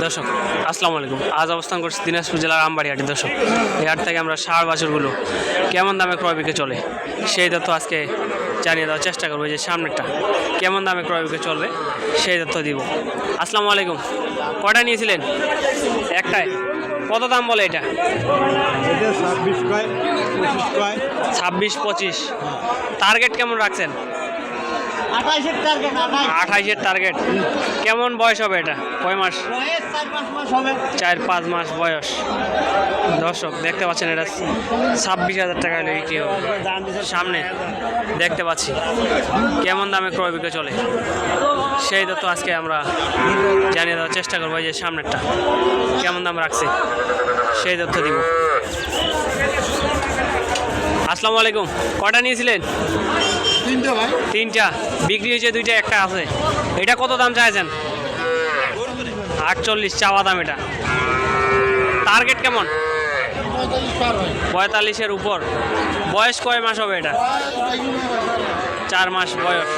দর্শক আসসালামু আলাইকুম। আজ অবস্থান করছি দিনাজপুর জেলার আমবাড়ি হাটে। দর্শক এই হাট থেকে আমরা ষাঁড় বাছুরগুলো কেমন দামে ক্রয় বিক্রি চলে সেই তথ্য আজকে জানিয়ে দেওয়ার চেষ্টা করবো। যে সামনেরটা কেমন দামে ক্রয় বিক্রি চলবে সেই তথ্য দিব। আসসালামু আলাইকুম। কয়টা নিয়েছিলেন? একটাই। কত দাম বলে এটা? 26-25। টার্গেট কেমন রাখছেন? 28-এর টার্গেট। কেমন বয়স হবে এটা? কয় মাস? 4-5 মাস বয়স। দর্শক দেখতে পাচ্ছেন এটা 26,000 টাকা হলে বিক্রি হবে। সামনে দেখতে পাচ্ছি কেমন দামে ক্রয় বিক্রয় চলে সেই তথ্য আজকে আমরা জানিয়ে দেওয়ার চেষ্টা করবো। যে সামনেরটা কেমন দাম রাখছে সেই তথ্য দিব। আসসালামু আলাইকুম। কয়টা নিয়েছিলেন? 3টা ভাই। 3টা বিক্রি হয়েছে, 2টা একটা আছে। এটা কত দাম চাইছেন? 48 চাওয়া দাম। এটা টার্গেট কেমন? 45-এর উপর। বয়স কয় মাস হবে এটা? 4 মাস বয়স।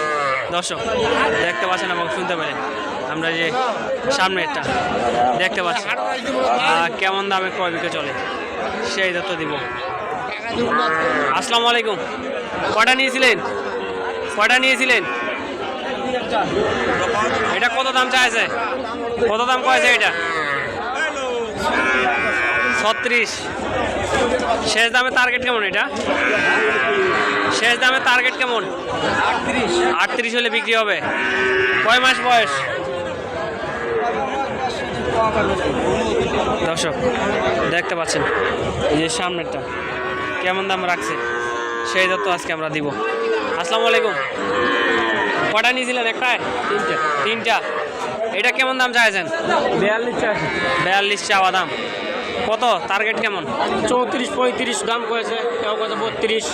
দর্শক দেখতে পাচ্ছেন এবং শুনতে পেলেন আমরা যে সামনেরটা দেখতে পাচ্ছি কেমন দামে ক্রয় বিক্রয় চলে সেই তথ্য দিব। আসসালামু আলাইকুম। কয়টা নিয়েছিলেন? এটা কত দাম চাইছে? কত দাম কয়েছে এটা? 36। শেষ দামে টার্গেট কেমন এটা? শেষ দামে টার্গেট কেমন? 38 হলে বিক্রি হবে। কয় মাস বয়স? দর্শক দেখতে পাচ্ছেন এই যে সামনেরটা কেমন দাম রাখছে সেই তথ্য আজকে আমরা দিব। আসসালামু আলাইকুম। কটা নিয়েছিলেন? একটাই? 3টা। এটা কেমন দাম চাইছেন? 42 চাওয়া দাম। কত টার্গেট কেমন? 34-35 দাম করেছে, কেউ কত 32।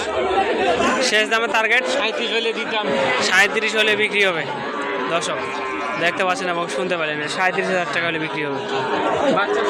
শেষ দামে টার্গেট 37 হলে দিতাম। 37 হলে বিক্রি হবে। দর্শক দেখতে পাচ্ছেন এবং শুনতে পারেন 37,000 টাকা হলে বিক্রি হবে। বাচ্চা